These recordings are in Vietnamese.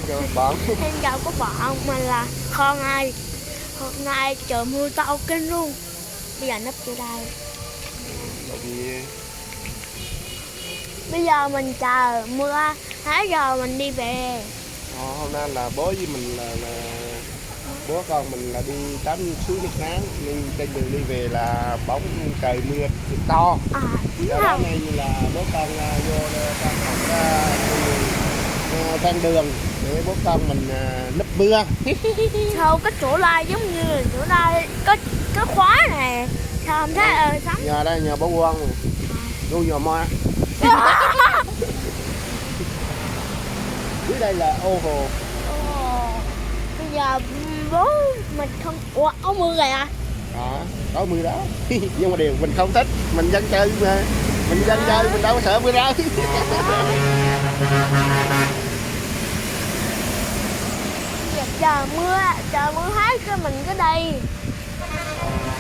chào bạn. Em chào các bạn, mình là Con Ai. Hôm nay trời mưa to kinh luôn. Bây giờ nấp vô đây. Là gì? Bây giờ mình chờ mưa hết giờ mình đi về. Hôm nay là bố với mình là bố con mình là đi tắm suối nước nắng, nhưng trên đường đi về là bóng trời mưa cực to. Đúng Do đó không? nên là bố con vô con học ven đường để bố con mình nấp mưa. Sao cái chỗ lai giống như là chỗ lai có khóa nè. Sao không thấy sống? Nhờ đây nhờ bố quân nuôi nhờ moa. Dưới đây là ô hồ. Bây giờ bố mình không... Ủa, áo mưa rồi à? Đó, có mưa đó. Nhưng mà điều mình không thích, mình dân chơi mà. Mình dân chơi mình đâu có sợ mưa đâu. Chờ mưa hết cái mình cứ đi.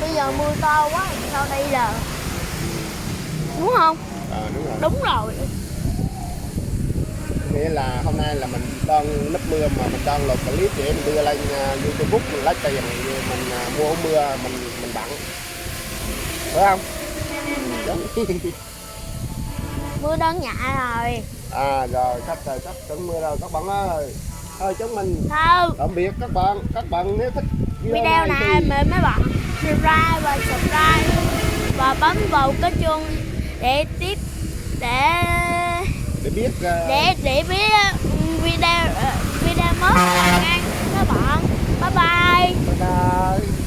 Bây giờ mưa to quá sao đây giờ? Đúng không? Đúng rồi. Đúng rồi. Nghĩa là hôm nay là mình đang nấp mưa mà mình đang lột clip để mình đưa lên YouTube, mình lấy tiền mình mua áo mưa mình bận, phải không? Mưa đơn nhẹ rồi. Rồi sắp chuẩn mưa rồi các bạn ơi. Thôi chúng mình Thôi tạm biệt các bạn nếu thích video này thì... mời mấy bạn like và subscribe và bấm vào cái chuông để biết video mới nha các bạn. Bye bye. Bye bye.